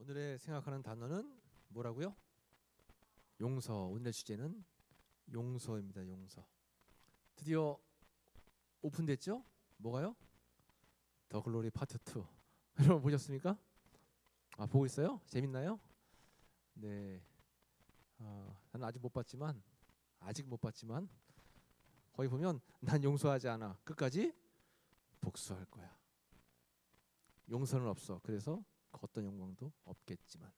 오늘의 생각하는 단어는 뭐라고요? 용서. 오늘의 주제는 용서입니다. 용서. 드디어 오픈됐죠? 뭐가요? 더 글로리 파트 2. 여러분 보셨습니까? 보고 있어요? 재밌나요? 네. 나는 아직 못 봤지만 거기 보면 난 용서하지 않아. 끝까지 복수할 거야. 용서는 없어. 그래서 어떤 영광도 없겠지만.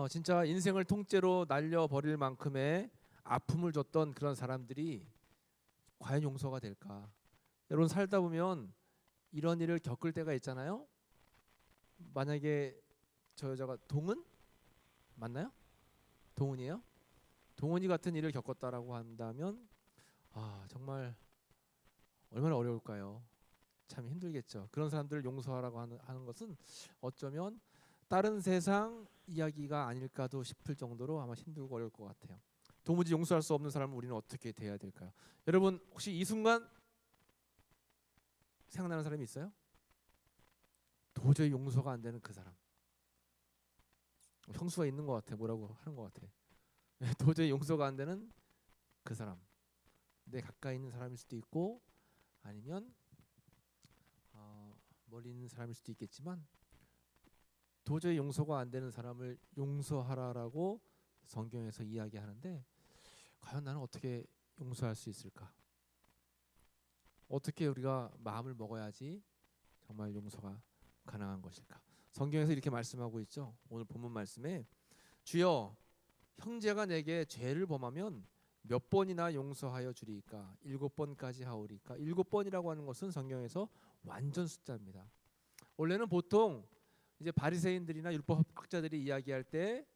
진짜 인생을 통째로 날려버릴 만큼의 아픔을 줬던 그런 사람들이 과연 용서가 될까? 여러분 살다 보면 이런 일을 겪을 때가 있잖아요. 만약에 저 여자가 동은 맞나요? 동은이에요? 동은이 같은 일을 겪었다라고 한다면 정말 얼마나 어려울까요? 참 힘들겠죠. 그런 사람들을 용서하라고 하는 것은 어쩌면 다른 세상 이야기가 아닐까도 싶을 정도로 아마 힘들고 어려울 것 같아요. 도무지 용서할 수 없는 사람은 우리는 어떻게 대해야 될까요? 여러분 혹시 이 순간 생각나는 사람이 있어요? 도저히 용서가 안 되는 그 사람. 형수가 있는 것 같아. 뭐라고 하는 것 같아. 도저히 용서가 안 되는 그 사람. 내 가까이 있는 사람일 수도 있고 아니면 멀리 있는 사람일 수도 있겠지만 도저히 용서가 안 되는 사람을 용서하라라고 성경에서 이야기하는데 과연 나는 어떻게 용서할 수 있을까? 어떻게 우리가 마음을 먹어야지 정말 용서가 가능한 것일까? 성경에서 이렇게 말씀하고 있죠. 오늘 본문 말씀에 주여 형제가 내게 죄를 범하면 몇 번이나 용서하여 주리이까? 7번까지 하오리까? 7번이라고 하는 것은 성경에서 완전 숫자입니다. 원래는 보통 이제 바리새인들이나 율법학자들이 이야기할 때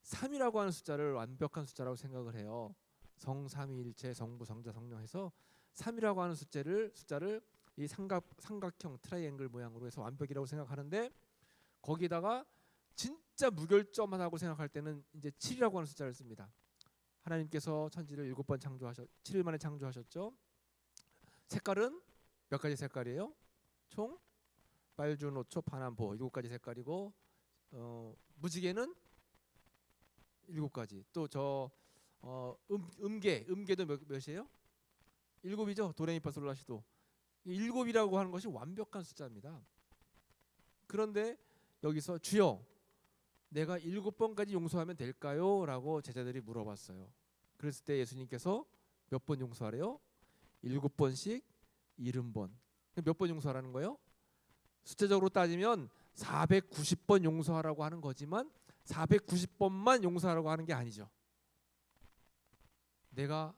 3이라고 하는 숫자를 완벽한 숫자라고 생각을 해요. 성삼위일체 성부 성자 성령 해서 3이라고 하는 숫자를 이 삼각형 트라이앵글 모양으로 해서 완벽이라고 생각하는데 거기다가 진짜 무결점하다고 생각할 때는 이제 7이라고 하는 숫자를 씁니다. 하나님께서 천지를 7번 7일 만에 창조하셨죠. 색깔은 몇 가지 색깔이에요? 총 빨주, 노초, 파남보 7가지 색깔이고 무지개는 7가지. 또 저 음계도 몇이에요? 7이죠. 도레미파솔라시도 7이라고 하는 것이 완벽한 숫자입니다. 그런데 여기서 주여 내가 7번까지 용서하면 될까요? 라고 제자들이 물어봤어요. 그랬을 때 예수님께서 몇 번 용서하래요? 7번씩 70번. 몇 번 용서하라는 거예요? 숫자적으로 따지면 490번 용서하라고 하는 거지만 490번만 용서하라고 하는 게 아니죠. 내가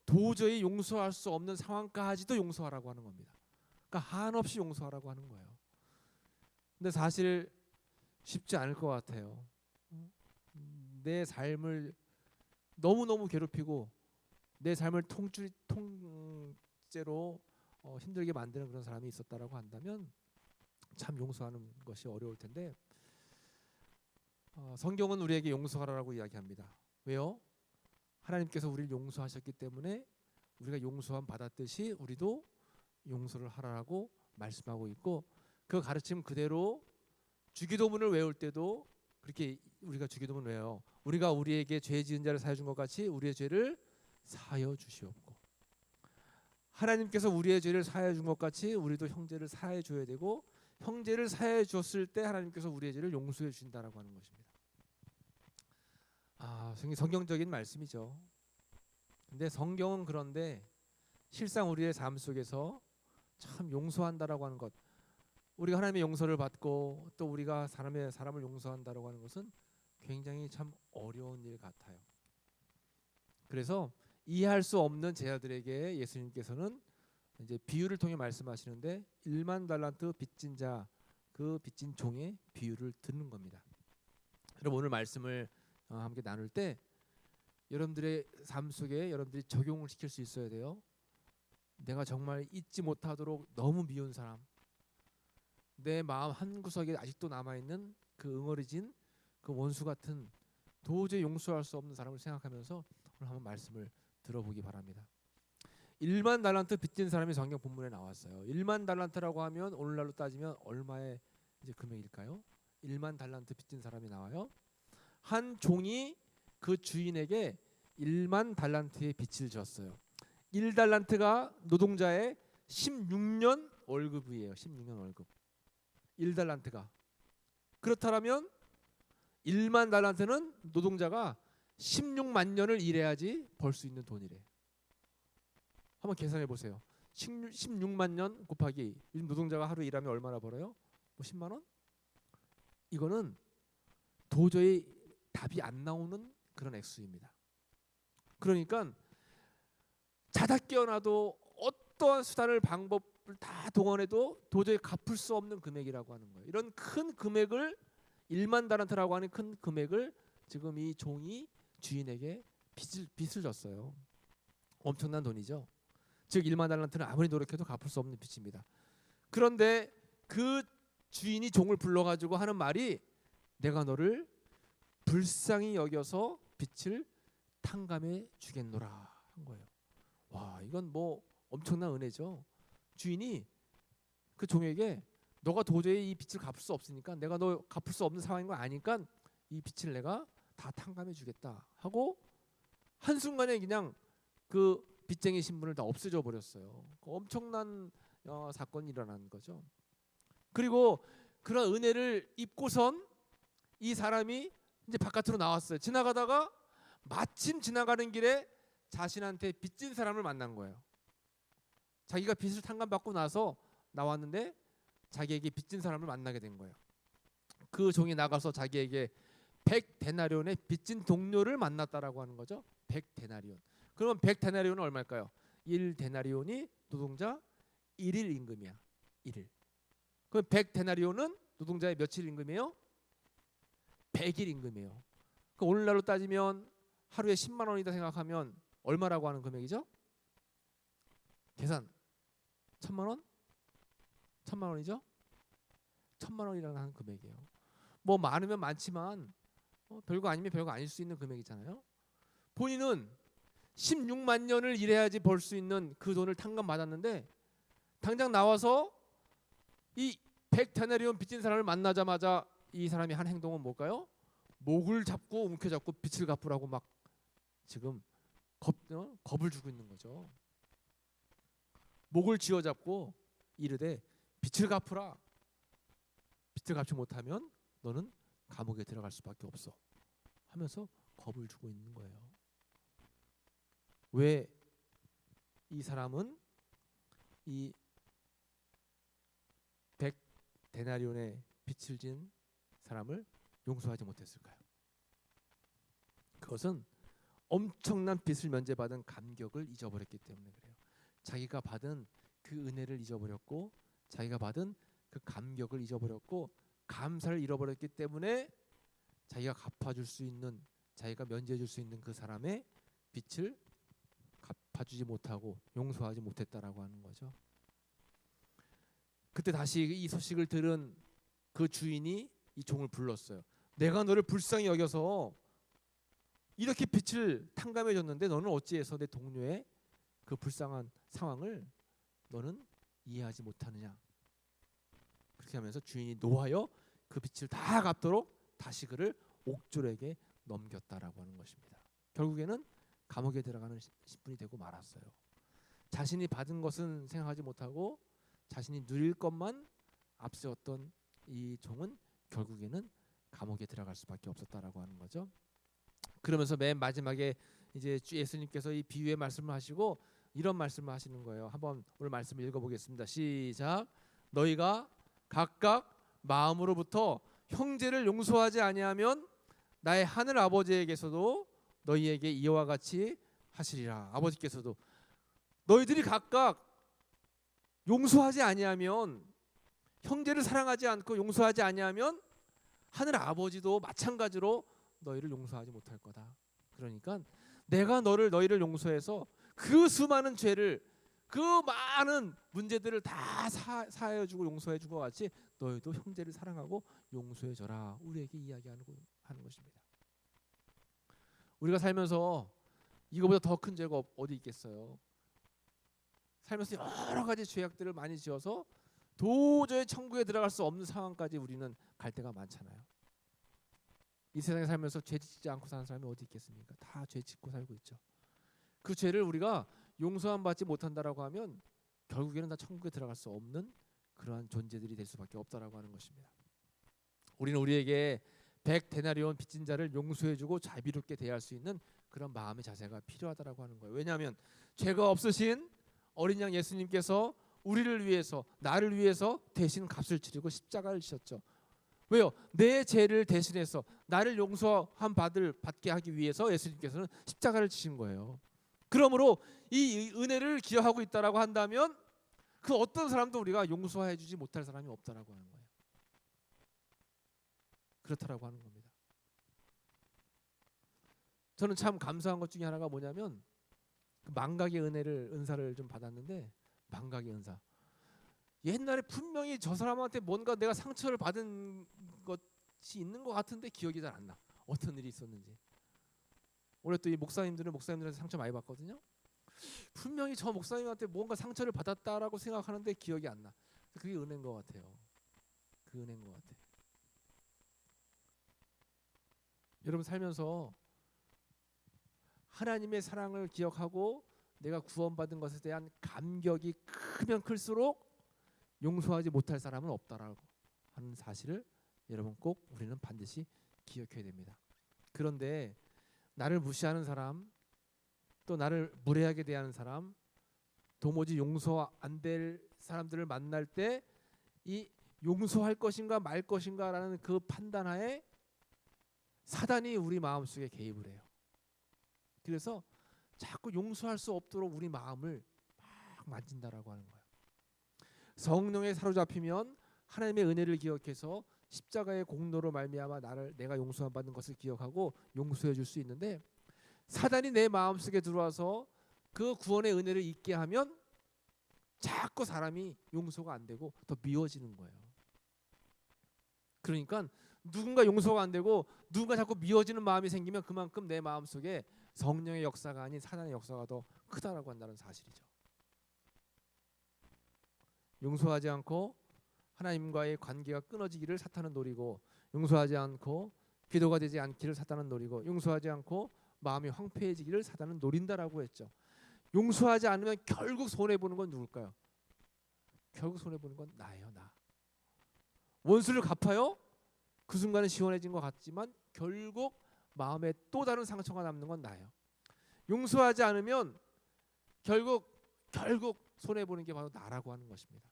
도저히 용서할 수 없는 상황까지도 용서하라고 하는 겁니다. 그러니까 한없이 용서하라고 하는 거예요. 근데 사실 쉽지 않을 것 같아요. 내 삶을 너무너무 괴롭히고 내 삶을 통째로 힘들게 만드는 그런 사람이 있었다라고 한다면 참 용서하는 것이 어려울 텐데 성경은 우리에게 용서하라고 이야기합니다. 왜요? 하나님께서 우리를 용서하셨기 때문에 우리가 용서함 받았듯이 우리도 용서를 하라고 말씀하고 있고 그 가르침 그대로 주기도문을 외울 때도 그렇게 우리가 주기도문을 외워요. 우리가 우리에게 죄 지은 자를 사하여 준 것 같이 우리의 죄를 사하여 주시옵고 하나님께서 우리의 죄를 사하여 준 것 같이 우리도 형제를 사하여 줘야 되고 형제를 사하여 줬을 때 하나님께서 우리의 죄를 용서해 주신다라고 하는 것입니다. 성경적인 말씀이죠. 근데 성경은 그런데 실상 우리의 삶 속에서 참 용서한다라고 하는 것, 우리가 하나님의 용서를 받고 또 우리가 사람을 용서한다라고 하는 것은 굉장히 참 어려운 일 같아요. 그래서 이해할 수 없는 제자들에게 예수님께서는 이제 비유를 통해 말씀하시는데 1만 달란트 빚진 자, 그 빚진 종의 비유를 듣는 겁니다. 여러분 오늘 말씀을 함께 나눌 때 여러분들의 삶 속에 여러분들이 적용을 시킬 수 있어야 돼요. 내가 정말 잊지 못하도록 너무 미운 사람, 내 마음 한구석에 아직도 남아있는 그 응어리진 그 원수 같은 도저히 용서할 수 없는 사람을 생각하면서 오늘 한번 말씀을 들어보기 바랍니다. 1만 달란트 빚진 사람이 성경 본문에 나왔어요. 1만 달란트라고 하면 오늘날로 따지면 얼마의 이제 금액일까요? 1만 달란트 빚진 사람이 나와요. 한 종이 그 주인에게 1만 달란트의 빚을 졌어요. 1달란트가 노동자의 16년 월급이에요. 16년 월급. 1달란트가. 그렇다면 1만 달란트는 노동자가 16만 년을 일해야지 벌 수 있는 돈이래. 한번 계산해 보세요. 16만 년 곱하기 요즘 노동자가 하루 일하면 얼마나 벌어요? 뭐 10만 원? 이거는 도저히 답이 안 나오는 그런 액수입니다. 그러니까 자다 깨어나도 어떠한 수단을 방법을 다 동원해도 도저히 갚을 수 없는 금액이라고 하는 거예요. 이런 큰 금액을 1만 달란트라고 하는 큰 금액을 지금 이 종이 주인에게 빚을 졌어요. 엄청난 돈이죠. 즉 1만 달란트는 아무리 노력해도 갚을 수 없는 빚입니다. 그런데 그 주인이 종을 불러가지고 하는 말이 내가 너를 불쌍히 여겨서 빚을 탕감해 주겠노라 한 거예요. 와, 이건 뭐 엄청난 은혜죠. 주인이 그 종에게 너가 도저히 이 빚을 갚을 수 없으니까 내가 너 갚을 수 없는 상황인 거 아니까 이 빚을 내가 다 탕감해 주겠다 하고 한순간에 그냥 그 빚쟁이 신분을 다 없애져 버렸어요. 엄청난 사건이 일어난 거죠. 그리고 그런 은혜를 입고선 이 사람이 이제 바깥으로 나왔어요. 지나가다가 마침 지나가는 길에 자신한테 빚진 사람을 만난 거예요. 자기가 빚을 탕감받고 나서 나왔는데 자기에게 빚진 사람을 만나게 된 거예요. 그 종이 나가서 자기에게 100데나리온의 빚진 동료를 만났다라고 하는 거죠. 100데나리온. 그러면 100데나리온은 얼마일까요? 1데나리온이 노동자 1일 임금이야. 1일. 그럼 100데나리온은 노동자의 며칠 임금이에요? 100일 임금이에요. 그 오늘날로 따지면 하루에 10만 원이다 생각하면 얼마라고 하는 금액이죠? 계산. 1000만 원? 1000만 원이죠? 1000만 원이라는 하는 금액이에요. 뭐 많으면 많지만 별거 아니면 별거 아닐 수 있는 금액이잖아요. 본인은 16만 년을 일해야지 벌 수 있는 그 돈을 탕감받았는데 당장 나와서 이 100데나리온 빚진 사람을 만나자마자 이 사람이 한 행동은 뭘까요? 목을 잡고 움켜잡고 빚을 갚으라고 막 지금 겁을 주고 있는 거죠. 목을 쥐어잡고 이르되 빚을 갚으라. 빚을 갚지 못하면 너는 감옥에 들어갈 수밖에 없어 하면서 겁을 주고 있는 거예요. 왜 이 사람은 이 100데나리온의 빚을 진 사람을 용서하지 못했을까요? 그것은 엄청난 빚을 면제받은 감격을 잊어버렸기 때문에 그래요. 자기가 받은 그 은혜를 잊어버렸고 자기가 받은 그 감격을 잊어버렸고 감사를 잃어버렸기 때문에 자기가 갚아줄 수 있는 자기가 면제해줄 수 있는 그 사람의 빚을 갚아주지 못하고 용서하지 못했다라고 하는 거죠. 그때 다시 이 소식을 들은 그 주인이 이 종을 불렀어요. 내가 너를 불쌍히 여겨서 이렇게 빚을 탕감해 줬는데 너는 어찌해서 내 동료의 그 불쌍한 상황을 너는 이해하지 못하느냐. 그렇게 하면서 주인이 노하여 그 빚을 다 갚도록 다시 그를 옥졸에게 넘겼다라고 하는 것입니다. 결국에는 감옥에 들어가는 신분이 되고 말았어요. 자신이 받은 것은 생각하지 못하고 자신이 누릴 것만 앞세웠던 이 종은 결국에는 감옥에 들어갈 수밖에 없었다라고 하는 거죠. 그러면서 맨 마지막에 이제 예수님께서 이 비유의 말씀을 하시고 이런 말씀을 하시는 거예요. 한번 오늘 말씀을 읽어보겠습니다. 시작. 너희가 각각 마음으로부터 형제를 용서하지 아니하면 나의 하늘 아버지에게서도 너희에게 이와 같이 하시리라. 아버지께서도 너희들이 각각 용서하지 아니하면 형제를 사랑하지 않고 용서하지 아니하면 하늘 아버지도 마찬가지로 너희를 용서하지 못할 거다. 그러니까 내가 너희를 용서해서 그 수많은 죄를 그 많은 문제들을 다 사하여주고 용서해준 것 같이 너희도 형제를 사랑하고 용서해줘라. 우리에게 이야기하는 것입니다. 우리가 살면서 이거보다 더 큰 죄가 어디 있겠어요. 살면서 여러 가지 죄악들을 많이 지어서 도저히 천국에 들어갈 수 없는 상황까지 우리는 갈 때가 많잖아요. 이 세상에 살면서 죄 짓지 않고 사는 사람이 어디 있겠습니까? 다 죄 짓고 살고 있죠. 그 죄를 우리가 용서함 받지 못한다라고 하면 결국에는 다 천국에 들어갈 수 없는 그러한 존재들이 될 수밖에 없다라고 하는 것입니다. 우리는 우리에게 100데나리온 빚진 자를 용서해주고 자비롭게 대할 수 있는 그런 마음의 자세가 필요하다라고 하는 거예요. 왜냐하면 죄가 없으신 어린 양 예수님께서 우리를 위해서, 나를 위해서 대신 값을 치르고 십자가를 지셨죠. 왜요? 내 죄를 대신해서 나를 용서함 받게 하기 위해서 예수님께서는 십자가를 지신 거예요. 그러므로 이 은혜를 기여하고 있다라고 한다면 그 어떤 사람도 우리가 용서해 주지 못할 사람이 없다라고 하는 거예요. 그렇다라고 하는 겁니다. 저는 참 감사한 것 중에 하나가 뭐냐면 그 망각의 은사를 좀 받았는데, 망각의 은사. 옛날에 분명히 저 사람한테 뭔가 내가 상처를 받은 것이 있는 것 같은데 기억이 잘 안 나. 어떤 일이 있었는지. 올해 또 이 목사님들한테 상처 많이 받거든요. 분명히 저 목사님한테 뭔가 상처를 받았다라고 생각하는데 기억이 안 나. 그게 은혜인 것 같아요. 그 은혜인 것 같아. 여러분 살면서 하나님의 사랑을 기억하고 내가 구원받은 것에 대한 감격이 크면 클수록 용서하지 못할 사람은 없다라고 하는 사실을 여러분 꼭 우리는 반드시 기억해야 됩니다. 그런데 나를 무시하는 사람, 또 나를 무례하게 대하는 사람, 도무지 용서 안 될 사람들을 만날 때 이 용서할 것인가 말 것인가라는 그 판단하에 사단이 우리 마음속에 개입을 해요. 그래서 자꾸 용서할 수 없도록 우리 마음을 막 만진다라고 하는 거예요. 성령에 사로잡히면 하나님의 은혜를 기억해서 십자가의 공로로 말미암아 내가 용서함 받는 것을 기억하고 용서해 줄 수 있는데, 사단이 내 마음속에 들어와서 그 구원의 은혜를 잊게 하면 자꾸 사람이 용서가 안 되고 더 미워지는 거예요. 그러니까 누군가 용서가 안 되고 누군가 자꾸 미워지는 마음이 생기면 그만큼 내 마음속에 성령의 역사가 아닌 사단의 역사가 더 크다라고 한다는 사실이죠. 용서하지 않고 하나님과의 관계가 끊어지기를 사탄은 노리고, 용서하지 않고 기도가 되지 않기를 사탄은 노리고, 용서하지 않고 마음이 황폐해지기를 사단은 노린다라고 했죠. 용서하지 않으면 결국 손해보는 건 누굴까요? 결국 손해보는 건 나예요. 나. 원수를 갚아요? 그 순간은 시원해진 것 같지만 결국 마음에 또 다른 상처가 남는 건 나예요. 용서하지 않으면 결국 손해보는 게 바로 나라고 하는 것입니다.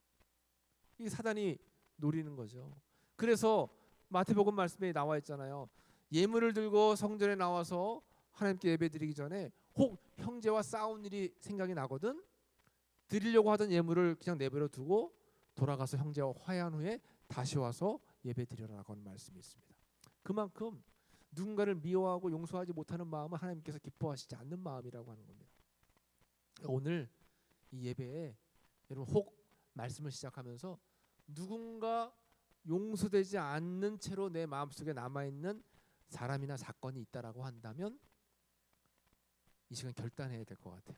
이게 사단이 노리는 거죠. 그래서 마태복음 말씀에 나와 있잖아요. 예물을 들고 성전에 나와서 하나님께 예배드리기 전에 혹 형제와 싸운 일이 생각이 나거든 드리려고 하던 예물을 그냥 내버려 두고 돌아가서 형제와 화해한 후에 다시 와서 예배드리라고 하는 말씀이 있습니다. 그만큼 누군가를 미워하고 용서하지 못하는 마음은 하나님께서 기뻐하시지 않는 마음이라고 하는 겁니다. 오늘 이 예배에 여러분 혹 말씀을 시작하면서 누군가 용서되지 않는 채로 내 마음속에 남아있는 사람이나 사건이 있다라고 한다면 이 시간 결단해야 될 것 같아요.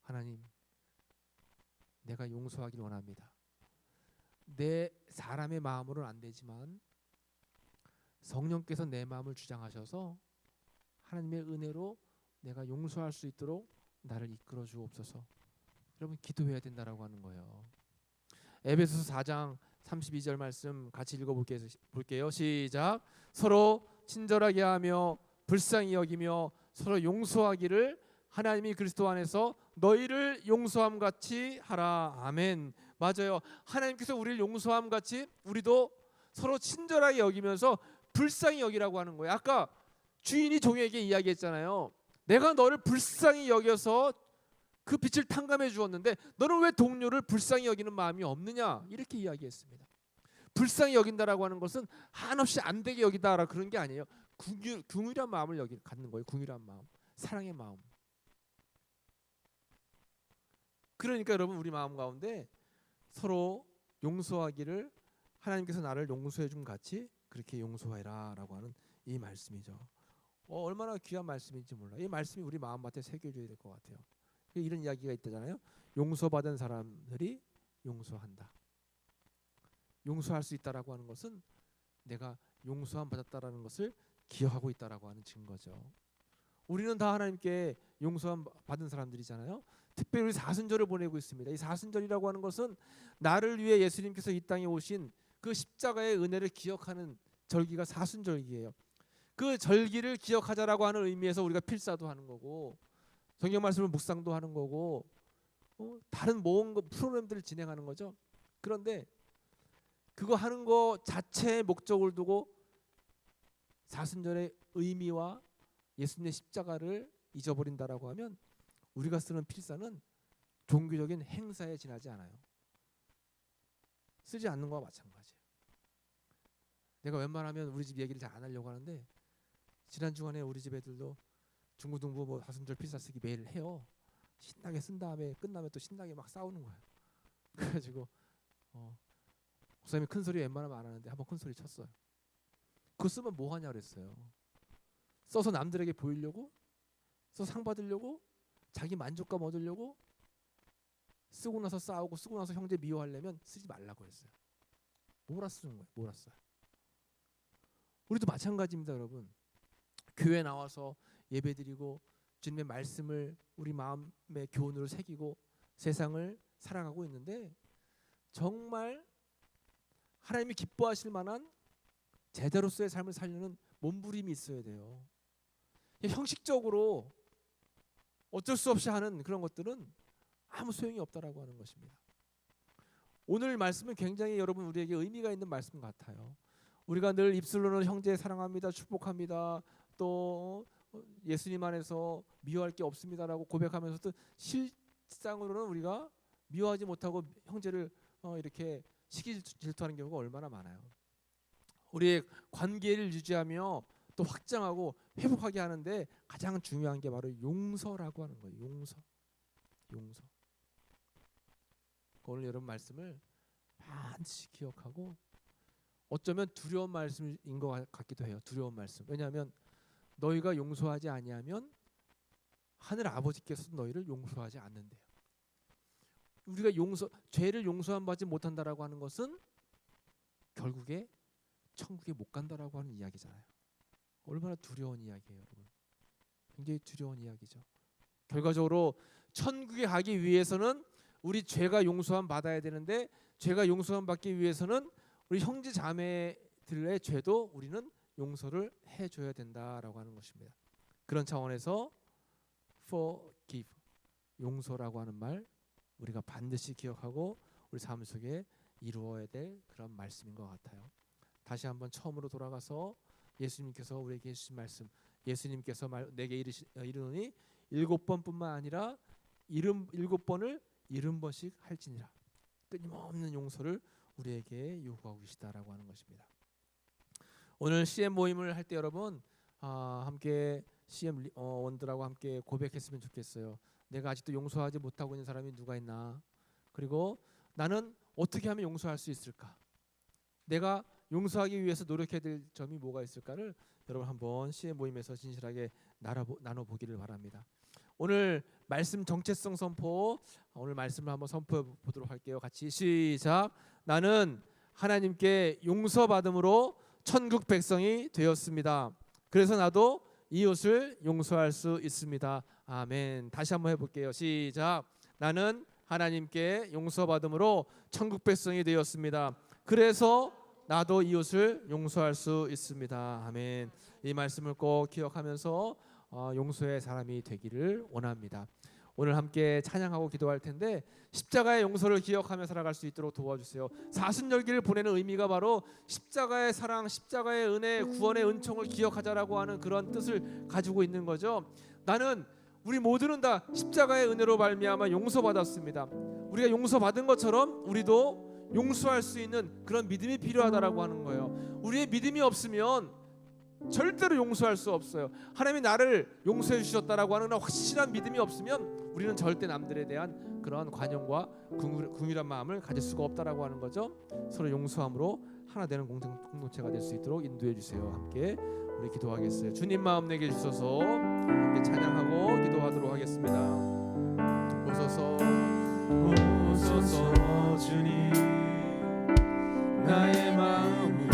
하나님, 내가 용서하길 원합니다. 내 사람의 마음으로는 안 되지만 성령께서 내 마음을 주장하셔서 하나님의 은혜로 내가 용서할 수 있도록 나를 이끌어 주옵소서. 여러분 기도해야 된다라고 하는 거예요. 에베소서 4장 32절 말씀 같이 읽어볼게요. 시작. 서로 친절하게 하며 불쌍히 여기며 서로 용서하기를 하나님이 그리스도 안에서 너희를 용서함 같이 하라. 아멘. 맞아요. 하나님께서 우리를 용서함 같이 우리도 서로 친절하게 여기면서 불쌍히 여기라고 하는 거예요. 아까 주인이 종에게 이야기했잖아요. 내가 너를 불쌍히 여겨서 그 빛을 탕감해 주었는데 너는 왜 동료를 불쌍히 여기는 마음이 없느냐, 이렇게 이야기했습니다. 불쌍히 여긴다라고 하는 것은 한없이 안 되게 여기다라 그런 게 아니에요. 긍휼한 마음을 갖는 거예요. 긍휼한 마음, 사랑의 마음. 그러니까 여러분 우리 마음 가운데 서로 용서하기를 하나님께서 나를 용서해 준 같이 그렇게 용서해라라고 하는 이 말씀이죠. 얼마나 귀한 말씀인지 몰라. 이 말씀이 우리 마음밭에 새겨져야 될 것 같아요. 이런 이야기가 있다잖아요. 용서받은 사람들이 용서한다. 용서할 수 있다라고 하는 것은 내가 용서함 받았다라는 것을 기억하고 있다라고 하는 증거죠. 우리는 다 하나님께 용서함 받은 사람들이잖아요. 특별히 우리 사순절을 보내고 있습니다. 이 사순절이라고 하는 것은 나를 위해 예수님께서 이 땅에 오신 그 십자가의 은혜를 기억하는 절기가 사순절기예요. 그 절기를 기억하자라고 하는 의미에서 우리가 필사도 하는 거고 성경 말씀을 묵상도 하는 거고 다른 모험 프로그램들을 진행하는 거죠. 그런데 그거 하는 거 자체의 목적을 두고 사순절의 의미와 예수님의 십자가를 잊어버린다라고 하면 우리가 쓰는 필사는 종교적인 행사에 지나지 않아요. 쓰지 않는 거와 마찬가지예요. 내가 웬만하면 우리 집 얘기를 잘 안 하려고 하는데 지난 주간에 우리 집 애들도 중고등부 뭐 사순절 필사 쓰기 매일 해요. 신나게 쓴 다음에 끝나면 또 신나게 막 싸우는 거예요. 그래가지고 목사님이 큰 소리 웬만하면 안 하는데 한번 큰 소리 쳤어요. 그거 쓰면 뭐 하냐 그랬어요. 써서 남들에게 보이려고, 써서 상 받으려고, 자기 만족감 얻으려고, 쓰고 나서 싸우고 쓰고 나서 형제 미워하려면 쓰지 말라고 했어요. 뭐라 쓰는 거예요? 뭐라 써요? 우리도 마찬가지입니다, 여러분. 교회 나와서 예배드리고 주님의 말씀을 우리 마음의 교훈으로 새기고 세상을 살아가고 있는데 정말 하나님이 기뻐하실 만한 제대로서의 삶을 살려는 몸부림이 있어야 돼요. 형식적으로 어쩔 수 없이 하는 그런 것들은 아무 소용이 없다라고 하는 것입니다. 오늘 말씀은 굉장히 여러분 우리에게 의미가 있는 말씀 같아요. 우리가 늘 입술로는 형제 사랑합니다, 축복합니다, 또 예수님 안에서 미워할 게 없습니다라고 고백하면서도 실상으로는 우리가 미워하지 못하고 형제를 이렇게 시기 질투하는 경우가 얼마나 많아요. 우리의 관계를 유지하며 또 확장하고 회복하게 하는데 가장 중요한 게 바로 용서라고 하는 거예요. 용서. 오늘 여러분 말씀을 반드시 기억하고 어쩌면 두려운 말씀인 것 같기도 해요. 두려운 말씀. 왜냐하면 너희가 용서하지 아니하면 하늘 아버지께서도 너희를 용서하지 않는데요. 우리가 죄를 용서함 받지 못한다라고 하는 것은 결국에 천국에 못 간다라고 하는 이야기잖아요. 얼마나 두려운 이야기예요, 여러분. 굉장히 두려운 이야기죠. 결과적으로 천국에 가기 위해서는 우리 죄가 용서함 받아야 되는데 죄가 용서함 받기 위해서는 우리 형제 자매들의 죄도 우리는 용서를 해줘야 된다라고 하는 것입니다. 그런 차원에서 forgive, 용서라고 하는 말 우리가 반드시 기억하고 우리 삶 속에 이루어야 될 그런 말씀인 것 같아요. 다시 한번 처음으로 돌아가서 예수님께서 우리에게 해주신 말씀, 예수님께서 내게 이르노니 7번뿐만 아니라 7번을 70번씩 할지니라. 끊임없는 용서를 우리에게 요구하고 계시다라고 하는 것입니다. 오늘 CM 모임을 할 때 여러분 함께 CM 원들하고 함께 고백했으면 좋겠어요. 내가 아직도 용서하지 못하고 있는 사람이 누가 있나? 그리고 나는 어떻게 하면 용서할 수 있을까? 내가 용서하기 위해서 노력해야 될 점이 뭐가 있을까를 여러분 한번 CM 모임에서 진실하게 나눠보기를 바랍니다. 오늘 말씀 정체성 선포, 오늘 말씀을 한번 선포해 보도록 할게요. 같이 시작. 나는 하나님께 용서받음으로 천국 백성이 되었습니다. 그래서 나도 이웃을 용서할 수 있습니다. 아멘. 다시 한번 해볼게요. 시작. 나는 하나님께 용서받음으로 천국 백성이 되었습니다. 그래서 나도 이웃을 용서할 수 있습니다. 아멘. 이 말씀을 꼭 기억하면서 용서의 사람이 되기를 원합니다. 오늘 함께 찬양하고 기도할 텐데 십자가의 용서를 기억하며 살아갈 수 있도록 도와주세요. 사순절기를 보내는 의미가 바로 십자가의 사랑, 십자가의 은혜, 구원의 은총을 기억하자라고 하는 그런 뜻을 가지고 있는 거죠. 우리 모두는 다 십자가의 은혜로 말미암아 용서받았습니다. 우리가 용서받은 것처럼 우리도 용서할 수 있는 그런 믿음이 필요하다라고 하는 거예요. 우리의 믿음이 없으면 절대로 용서할 수 없어요. 하나님이 나를 용서해 주셨다라고 하는 확실한 믿음이 없으면 우리는 절대 남들에 대한 그런 관용과 긍휼한 마음을 가질 수가 없다라고 하는 거죠. 서로 용서함으로 하나 되는 공동체가 될 수 있도록 인도해 주세요. 함께 우리 기도하겠어요. 주님 마음 내게 주셔서 함께 찬양하고 기도하도록 하겠습니다. 오소서 보소서 주님. 나의 마음을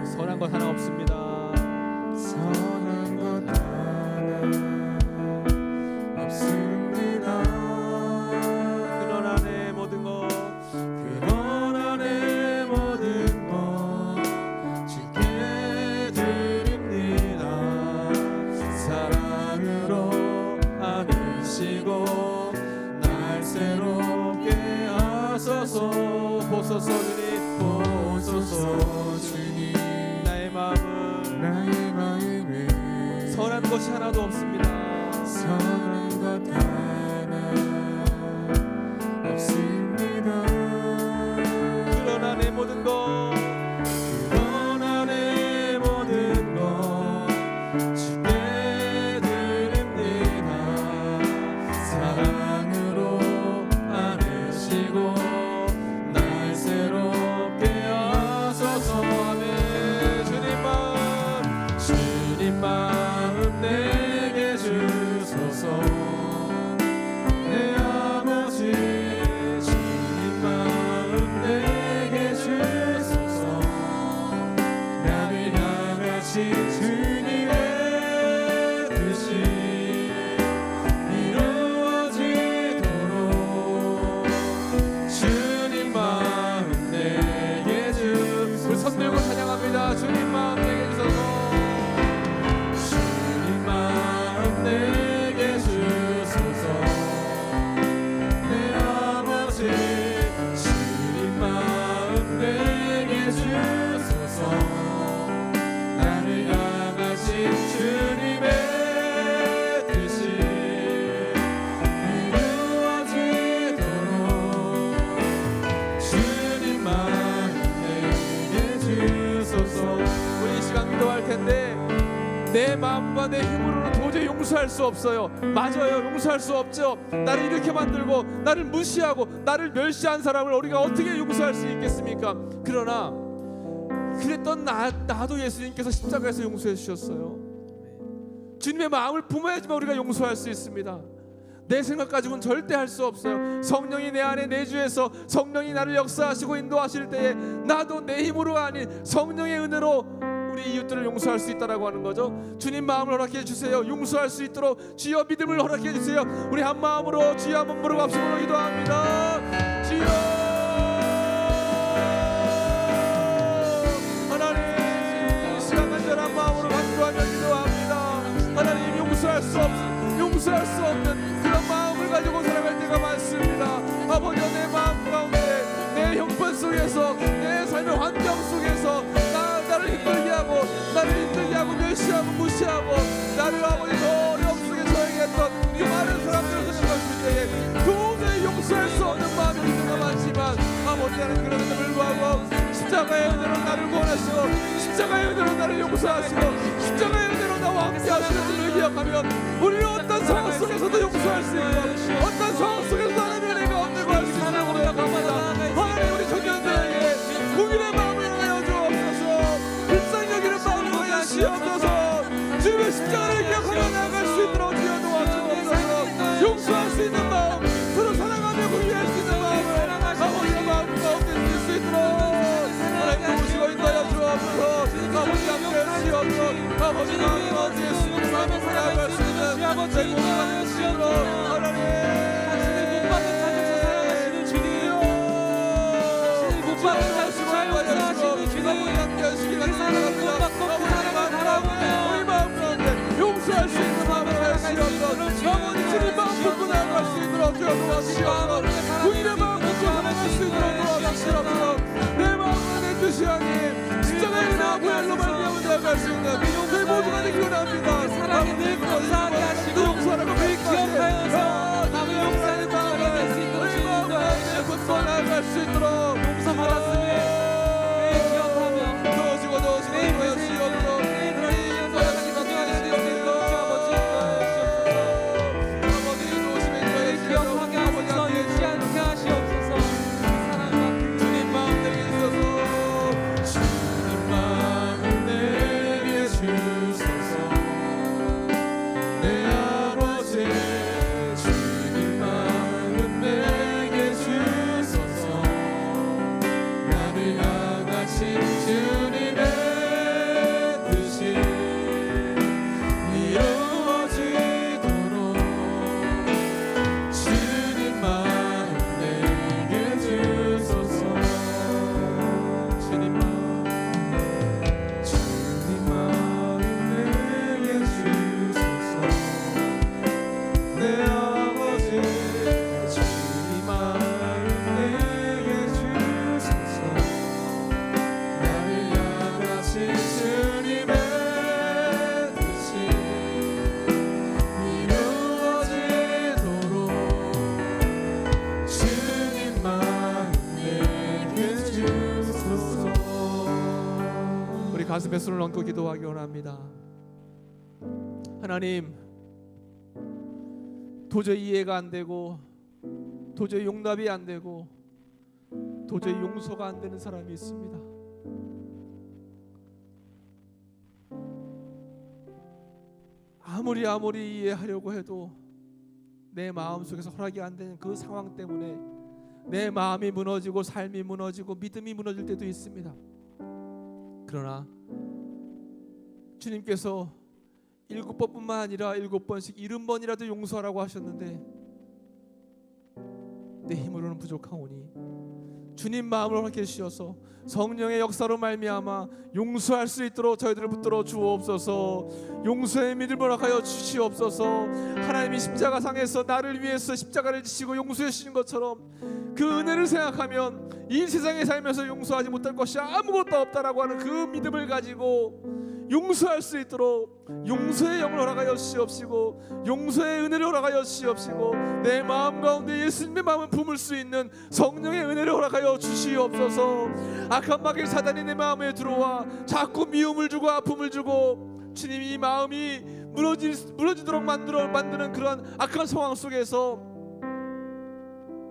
선한 것 하나 없습니다. 선한 것 하나 없습니다. 그러나 내 모든 것, 그러나 내 모든 것 주께 드립니다. 사랑으로 안으시고 날 새롭게 하소서. 보소서 주님, 보소서 주님. 나의 마음을 선한 것이 하나도 없습니다. 선한 것 하나 없습니다. 그러나 내 모든 것, 그러나 내 모든 것 주께 드립니다. 사랑으로 안으시고 날 새롭게 하소서. 아멘. 주님 마음 내게 주소서. 내 아버지 주님 마음 내게 주소서. 나를 향하신 주님의 뜻이 이루어지도록 주님 마음 내게 주소서. 우리 손 들고 찬양합니다. 주님 마음 내게 주소서. 내게 주소서. 내 아버지 주님 마음 내게 주소서. 나를 향하신 주님의 뜻이 이루어지도록 주님 마음 내게 주소서. 우리 이 시간 기도할 텐데 내 마음과 내 힘으로는 도저히 용서할 수 없어요. 맞아요, 용서할 수 없죠. 나를 이렇게 만들고 나를 무시하고 나를 멸시한 사람을 우리가 어떻게 용서할 수 있겠습니까? 그러나 그랬던 나도 예수님께서 십자가에서 용서해 주셨어요. 주님의 마음을 품어야지만 우리가 용서할 수 있습니다. 내 생각 가지고는 절대 할 수 없어요. 성령이 내 안에 내주해서 성령이 나를 역사하시고 인도하실 때에 나도 내 힘으로가 아닌 성령의 은혜로 우리 이웃들을 용서할 수 있다라고 하는 거죠. 주님 마음을 허락해 주세요. 용서할 수 있도록 주여 믿음을 허락해 주세요. 우리 한 마음으로 주여 한번 무릎 앞서서 기도합니다. 주여 하나님, 시간 간절한 마음으로 간구하며 기도합니다. 하나님, 용서할 수 없는 그런 마음을 가지고 살아갈 때가 많습니다. 아버지, 내 마음 가운데 내 형편 속에서 내 삶의 환경 속에서 나를 힘들게 하고 멸시하고 무시하고 나를 아버지 더 어려움 속에 처해했던 그 많은 사람들을 생각했을 때에 도저히 용서할 수 없는 마음이 있는 많지만 아버지, 나는 그럼에도 불구하고 십자가의 은혜로 나를 구원하시고 십자가의 은혜로 나를 용서하시고 십자가의 은혜로 나와 함께 하시는 줄을 기억하면 우리는 어떤 상황 속에서도 용서할 수 있고 어떤 상황 속에서도 하나님의 은혜가 없는 걸 할 수 있다고 고백합니다. 하나님, 우리 청년들에게 국민의 마음을 하여 주옵소서. 불쌍히 여기는 마음을 하여 주옵소서. 주님의 십자가를 기억하며 나아갈 수 있도록 주여 도와주옵소서. 용서할 수 있는 마음, 서로 사랑하며 공유할 수 있는 마음을 아버지의 마음 가운데 있을 수 있도록 하나님 도우시고 인도하여 주옵소서. 아버지 함께 하시옵소서. 아버지 마음 가운데 예수님의 마음을 나아갈 수 있는 내 모습을 하여 주시도록 하나님 못 받은 자녀서 사랑하시는 주님, 못 받은 자녀서 사랑하시는 주님, 아버지 함께 하시기 바랍니다. 우리 마음 가운데 용서할 수 있는 마음을 하시옵소서. 아버지, 주님 마음 품고 나아갈 수 있도록 주여 도와주시옵소서. 국민의 마음 품고 나아갈 수 있도록 도와주시옵소서. 내 마음과 내 뜻이 아닌 십자가의 은혜와 부활로 말미암아 나아갈 수 있는 내 모두가 되기를 원합니다. 사랑이 늘 감사하게 하시고 용서하라고 늘 기억하여서 남을 용서하는 마음이 될 수 있도록 주님 인도하여 붙어 나아갈 수 있도록 용서 받았으니 늘 기억하며 도와주고 도와주시옵소서. 기억하게 하소서. 잊지 않게 하시옵소서. 사랑과 주님 마음 내게 주소서. 주님 마음 내게 주소서. 내 아버지 가슴에 손을 얹고 기도하기 원합니다. 하나님, 도저히 이해가 안 되고 도저히 용납이 안 되고 도저히 용서가 안 되는 사람이 있습니다. 아무리 이해하려고 해도 내 마음속에서 허락이 안 되는 그 상황 때문에 내 마음이 무너지고 삶이 무너지고 믿음이 무너질 때도 있습니다. 그러나 주님께서 7번뿐만 아니라 7번씩 70번이라도 용서하라고 하셨는데 내 힘으로는 부족하오니 주님 마음을 허락해 주셔서 성령의 역사로 말미암아 용서할 수 있도록 저희들을 붙들어 주옵소서. 용서의 믿음을 허락하여 주시옵소서. 하나님이 십자가상에서 나를 위해서 십자가를 지시고 용서해 주신 것처럼 그 은혜를 생각하면 이 세상에 살면서 용서하지 못할 것이 아무것도 없다라고 하는 그 믿음을 가지고 용서할 수 있도록 용서의 영을 허락하여 주시옵시고 용서의 은혜를 허락하여 주시옵시고 내 마음 가운데 예수님의 마음을 품을 수 있는 성령의 은혜를 허락하여 주시옵소서. 악한 마귀 사단이 내 마음에 들어와 자꾸 미움을 주고 아픔을 주고 주님이 마음이 무너지도록 만드는 그런 악한 상황 속에서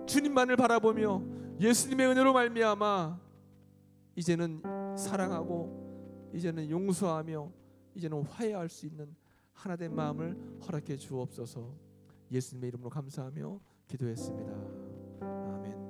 주님만을 바라보며 예수님의 은혜로 말미암아 이제는 사랑하고 이제는 용서하며 이제는 화해할 수 있는 하나된 마음을 허락해 주옵소서. 예수님의 이름으로 감사하며 기도했습니다. 아멘.